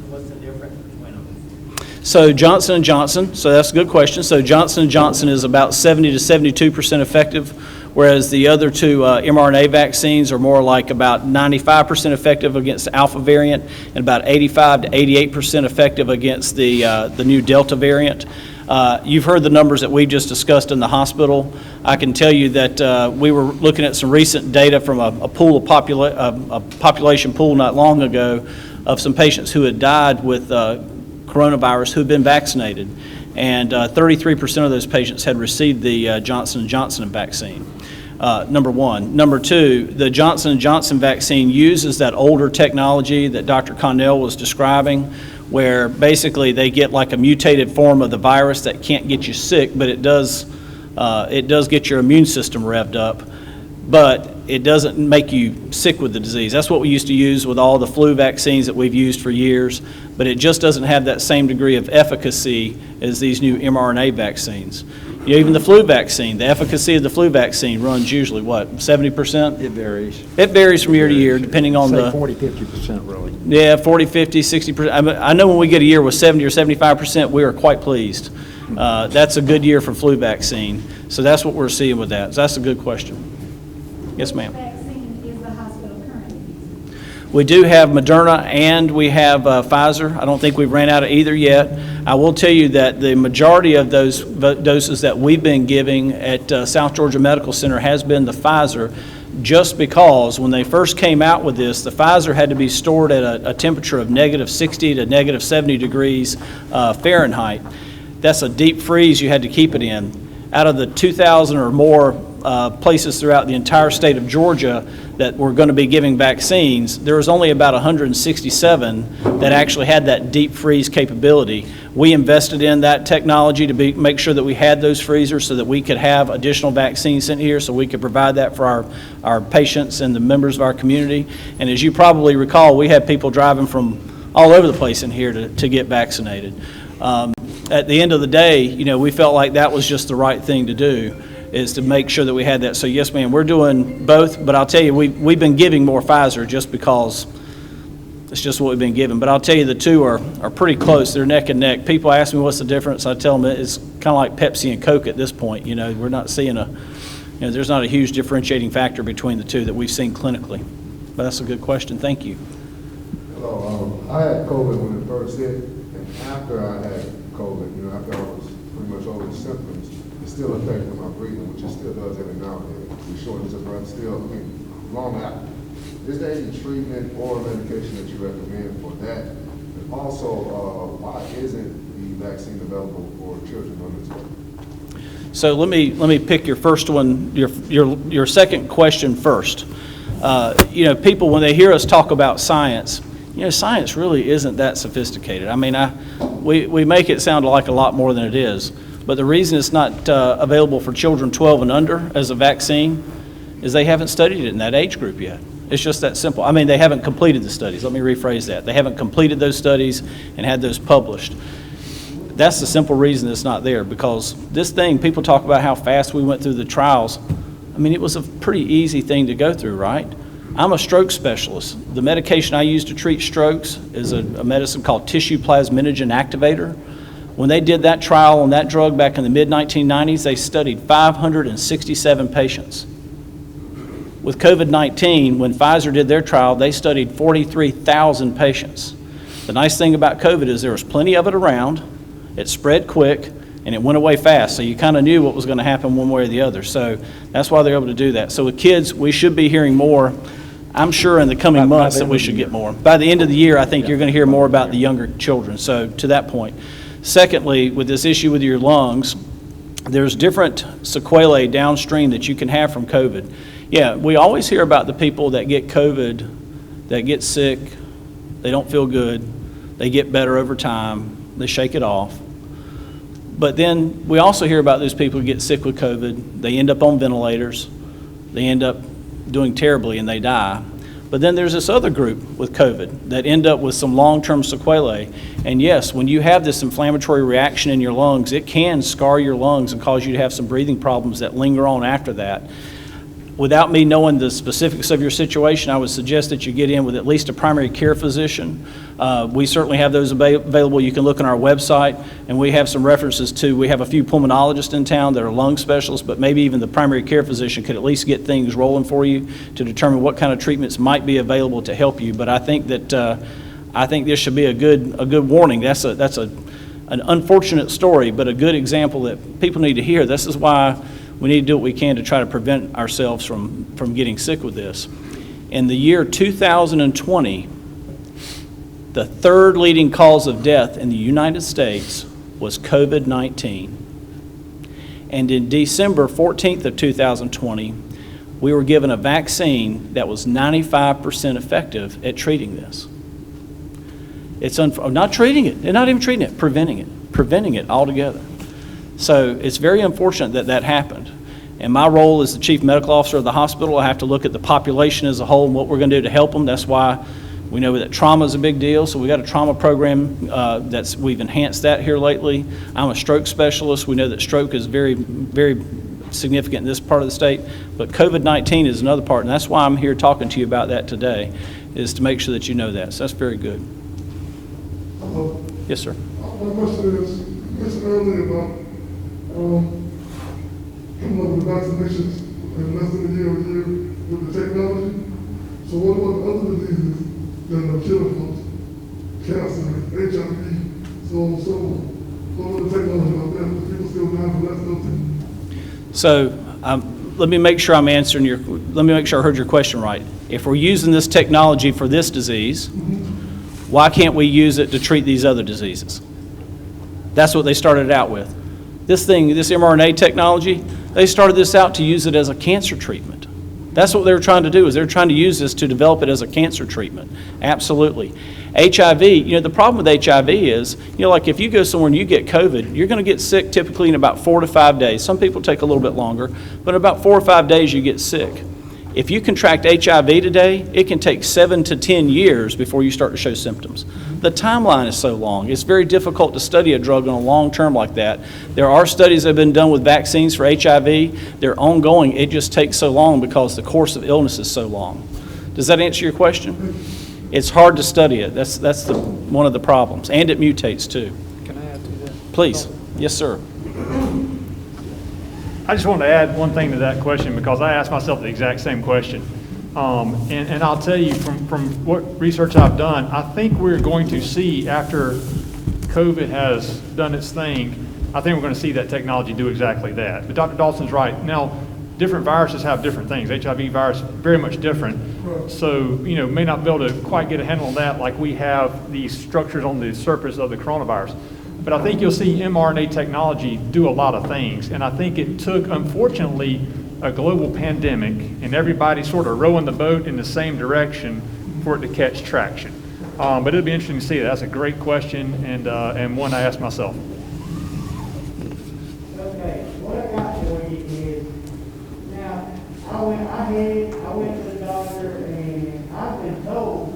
What's the difference between them? So Johnson & Johnson, so that's a good question. So Johnson & Johnson is about 70 to 72% effective, whereas the other two mRNA vaccines are more like about 95% effective against the Alpha variant and about 85 to 88% effective against the new Delta variant. You've heard the numbers that we just discussed in the hospital. I can tell you that we were looking at some recent data from a population pool not long ago of some patients who had died with coronavirus who had been vaccinated, and 33% of those patients had received the Johnson & Johnson vaccine. Number one. Number two, the Johnson & Johnson vaccine uses that older technology that Dr. Connell was describing, where basically they get like a mutated form of the virus that can't get you sick, but it does It does get your immune system revved up, but it doesn't make you sick with the disease. That's what we used to use with all the flu vaccines that we've used for years, but it just doesn't have that same degree of efficacy as these new mRNA vaccines. You know, even the flu vaccine, the efficacy of the flu vaccine runs usually, what, 70%? It varies. It varies from year to year, depending on Say the... 40, 50% really. Yeah, 40, 50, 60%. I know when we get a year with 70 or 75%, we are quite pleased. That's a good year for flu vaccine. So that's what we're seeing with that. So that's a good question. Yes, ma'am. Which vaccine is the hospital currently using? We do have Moderna and we have Pfizer. I don't think we've ran out of either yet. I will tell you that the majority of those doses that we've been giving at South Georgia Medical Center has been the Pfizer, just because when they first came out with this, the Pfizer had to be stored at a temperature of -60 to -70 degrees Fahrenheit. That's a deep freeze you had to keep it in. Out of the 2,000 or more places throughout the entire state of Georgia that were going to be giving vaccines, there was only about 167 that actually had that deep freeze capability. We invested in that technology to make sure that we had those freezers so that we could have additional vaccines sent here, so we could provide that for our patients and the members of our community. And as you probably recall, we had people driving from all over the place in here to get vaccinated. At the end of the day, you know, we felt like that was just the right thing to do, is to make sure that we had that. So yes, ma'am, we're doing both, but I'll tell you, we've been giving more Pfizer just because it's just what we've been given. But I'll tell you, the two are pretty close. They're neck and neck. People ask me what's the difference. I tell them it's kind of like Pepsi and Coke at this point. You know, we're not seeing there's not a huge differentiating factor between the two that we've seen clinically. But that's a good question. Thank you. Hello, I had COVID when it first hit, and after I had COVID, after I was pretty much over the symptoms, it still affected my breathing, which it still does every now and then. The shortness of breath still, long after. Is there any treatment or medication that you recommend for that? And also, why isn't the vaccine available for children under 12? So let me pick your first one, your second question first. People, when they hear us talk about science, science really isn't that sophisticated. I mean, we make it sound like a lot more than it is. But the reason it's not available for children 12 and under as a vaccine is they haven't studied it in that age group yet. It's just that simple. I mean, they haven't completed the studies. Let me rephrase that. They haven't completed those studies and had those published. That's the simple reason it's not there, because this thing, people talk about how fast we went through the trials. I mean, it was a pretty easy thing to go through, right? I'm a stroke specialist. The medication I use to treat strokes is a medicine called tissue plasminogen activator. When they did that trial on that drug back in the mid-1990s, they studied 567 patients. With COVID-19, when Pfizer did their trial, they studied 43,000 patients. The nice thing about COVID is there was plenty of it around, it spread quick, and it went away fast, so you kind of knew what was going to happen one way or the other. So that's why they're able to do that. So with kids, we should be hearing more. I'm sure in the coming months that we should get more. By the end of the year, I think you're going to hear more about the younger children, so to that point. Secondly, with this issue with your lungs, there's different sequelae downstream that you can have from COVID. Yeah, we always hear about the people that get COVID, that get sick, they don't feel good, they get better over time, they shake it off. But then we also hear about those people who get sick with COVID, they end up on ventilators, they end up doing terribly and they die. But then there's this other group with COVID that end up with some long-term sequelae. And yes, when you have this inflammatory reaction in your lungs, it can scar your lungs and cause you to have some breathing problems that linger on after that. Without me knowing the specifics of your situation, I would suggest that you get in with at least a primary care physician. We certainly have those available. You can look on our website, and we have some references to, we have a few pulmonologists in town that are lung specialists, but maybe even the primary care physician could at least get things rolling for you to determine what kind of treatments might be available to help you. But I think that I think this should be a good warning. That's an unfortunate story, but a good example that people need to hear. This is why we need to do what we can to try to prevent ourselves from getting sick with this. In the year 2020, the third leading cause of death in the United States was COVID-19. And in December 14th of 2020, we were given a vaccine that was 95% effective at treating this. It's not treating it, and not even treating it, preventing it altogether. So it's very unfortunate that that happened. And my role as the chief medical officer of the hospital, I have to look at the population as a whole and what we're going to do to help them. That's why we know that trauma is a big deal, so we got a trauma program we've enhanced that here lately. I'm a stroke specialist. We know that stroke is very, very significant in this part of the state, but COVID-19 is another part, and that's why I'm here talking to you about that today, is to make sure that you know that. So that's very good. Hello. Yes, sir. My question is, you mentioned earlier about coming up with vaccinations in less than a year with the technology. So what about the other diseases that are killing folks? Cancer, HIV, so on and so on. What about the technology about that? Because people still dying from that stuff too. So let me make sure I'm answering let me make sure I heard your question right. If we're using this technology for this disease, why can't we use it to treat these other diseases? That's what they started out with. This mRNA technology, they started this out to use it as a cancer treatment. That's what they were trying to do, is they're trying to use this to develop it as a cancer treatment. Absolutely. HIV, the problem with HIV is, like if you go somewhere and you get COVID, you're going to get sick typically in about 4 to 5 days. Some people take a little bit longer, but in about 4 or 5 days you get sick. If you contract HIV today, it can take 7 to 10 years before you start to show symptoms. The timeline is so long. It's very difficult to study a drug on a long term like that. There are studies that have been done with vaccines for HIV. They're ongoing. It just takes so long because the course of illness is so long. Does that answer your question? It's hard to study it. That's one of the problems. And it mutates too. Can I add to that? Please. Yes, sir. I just wanted to add one thing to that question because I asked myself the exact same question. And I'll tell you from what research I've done, I think we're going to see after COVID has done its thing, I think we're going to see that technology do exactly that. But Dr. Dawson's right. Now, different viruses have different things. HIV virus, very much different. So, may not be able to quite get a handle on that like we have these structures on the surface of the coronavirus. But I think you'll see mRNA technology do a lot of things. And I think it took, unfortunately, a global pandemic and everybody sort of rowing the boat in the same direction for it to catch traction. But it'll be interesting to see. That's a great question and one I asked myself. Okay, what I got for you is, now, I went to the doctor and I've been told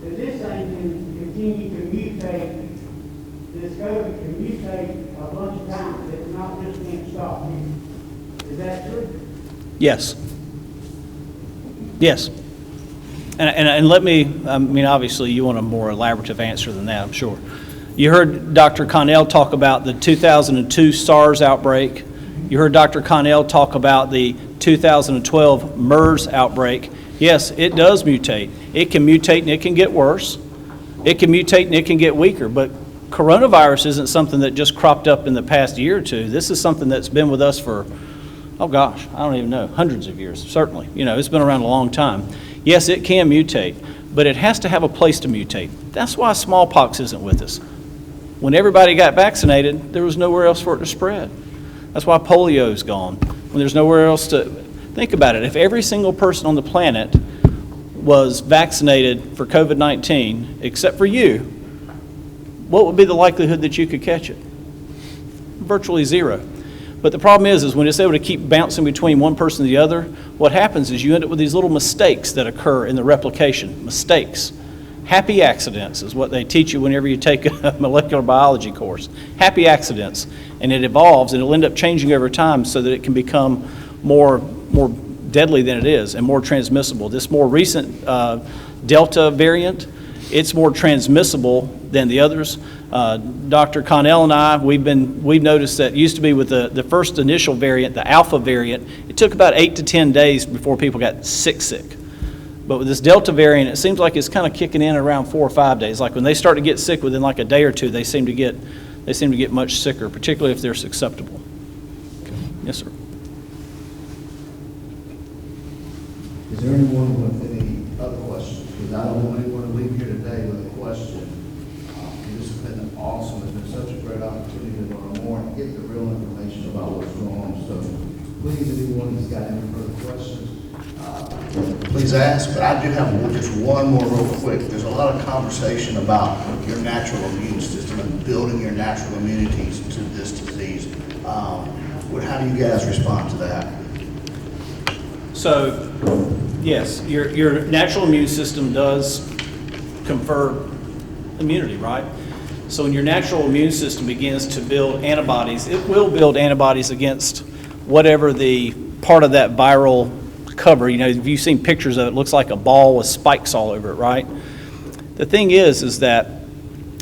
that this thing can continue to mutate. This COVID can mutate a bunch of times. It's not just can't stop. Is that true? Yes. Yes. And let me, obviously you want a more elaborative answer than that, I'm sure. You heard Dr. Connell talk about the 2002 SARS outbreak. You heard Dr. Connell talk about the 2012 MERS outbreak. Yes, it does mutate. It can mutate and it can get worse. It can mutate and it can get weaker, but coronavirus isn't something that just cropped up in the past year or two. This is something that's been with us for, oh gosh, I don't even know, hundreds of years, certainly. It's been around a long time. Yes, it can mutate, but it has to have a place to mutate. That's why smallpox isn't with us. When everybody got vaccinated, there was nowhere else for it to spread. That's why polio's gone. When there's nowhere else to, think about it. If every single person on the planet was vaccinated for COVID-19, except for you, what would be the likelihood that you could catch it? Virtually zero. But the problem is when it's able to keep bouncing between one person and the other, what happens is you end up with these little mistakes that occur in the replication. Mistakes. Happy accidents is what they teach you whenever you take a molecular biology course. Happy accidents. And it evolves and it'll end up changing over time so that it can become more deadly than it is and more transmissible. This more recent Delta variant, it's more transmissible than the others. Dr. Connell and I, we've noticed that it used to be with the first initial variant, the Alpha variant, it took about 8 to 10 days before people got sick. But with this Delta variant, it seems like it's kind of kicking in around 4 or 5 days. Like when they start to get sick within like a day or two, they seem to get much sicker, particularly if they're susceptible. Okay. Yes, sir. Is there anyone with any other questions? Because I don't want anyone to leave here today with a question. This has been awesome. It's been such a great opportunity to learn more and get the real information about what's going on. So please, anyone who's got any further questions, please ask. But I do have just one more real quick. There's a lot of conversation about your natural immune system and building your natural immunities to this disease. How do you guys respond to that? So, yes, your natural immune system does confer immunity, right? So when your natural immune system begins to build antibodies, it will build antibodies against whatever the part of that viral cover. You know, if you've seen pictures of it, it looks like a ball with spikes all over it, right? The thing is that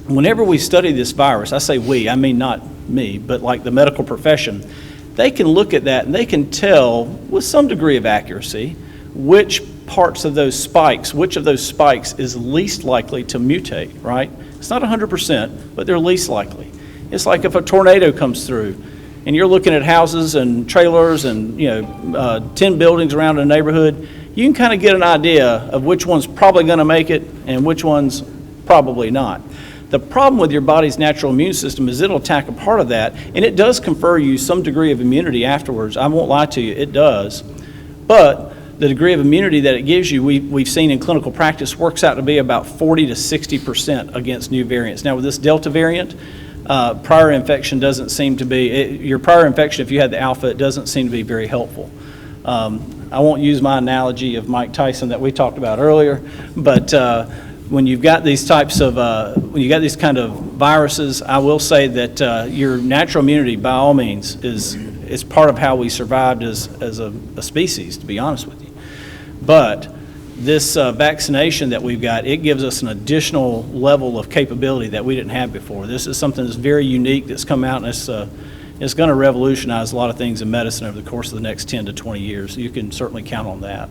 whenever we study this virus, I say we, I mean not me, but like the medical profession, they can look at that and they can tell with some degree of accuracy which parts of those spikes, which of those spikes is least likely to mutate, right? It's not 100%, but they're least likely. It's like if a tornado comes through and you're looking at houses and trailers and 10 buildings around a neighborhood, you can kind of get an idea of which one's probably going to make it and which one's probably not. The problem with your body's natural immune system is it'll attack a part of that, and it does confer you some degree of immunity afterwards. I won't lie to you, it does. But the degree of immunity that it gives you, we've seen in clinical practice, works out to be about 40 to 60% against new variants. Now with this Delta variant, prior infection doesn't seem to be, your prior infection, if you had the alpha, it doesn't seem to be very helpful. I won't use my analogy of Mike Tyson that we talked about earlier, but when you've got these types of, when you got these kind of viruses, I will say that your natural immunity, by all means, is part of how we survived as a species, to be honest with you. But this vaccination that we've got, it gives us an additional level of capability that we didn't have before. This is something that's very unique that's come out, and it's going to revolutionize a lot of things in medicine over the course of the next 10 to 20 years. You can certainly count on that.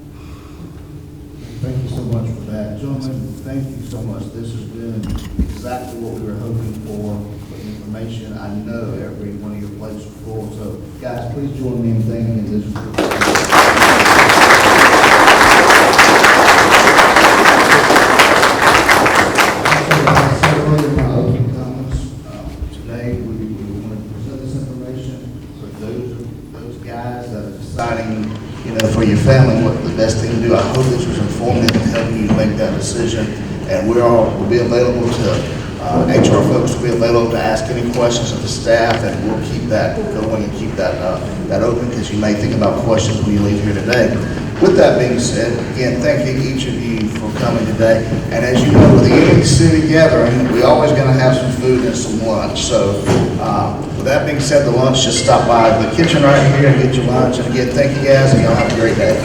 Thank you so much for that. Gentlemen, thank you so much. This has been exactly what we were hoping for, the information. I know every one of your plates are full, so guys, please join me in thanking this group. Today, we want to present this information for those guys that are deciding, for your family, what the best thing to do. I hope this was informative in helping you make that decision. And we'll be available to, HR folks will be available to ask any questions of the staff, and we'll keep that going and keep that open, because you may think about questions when you leave here today. With that being said, again, thanking each of you for coming today. And as you know, with the Union City gathering, we're always going to have some food and some lunch. So with that being said, the lunch, just stop by the kitchen right here and get your lunch. And again, thank you guys, and y'all have a great day.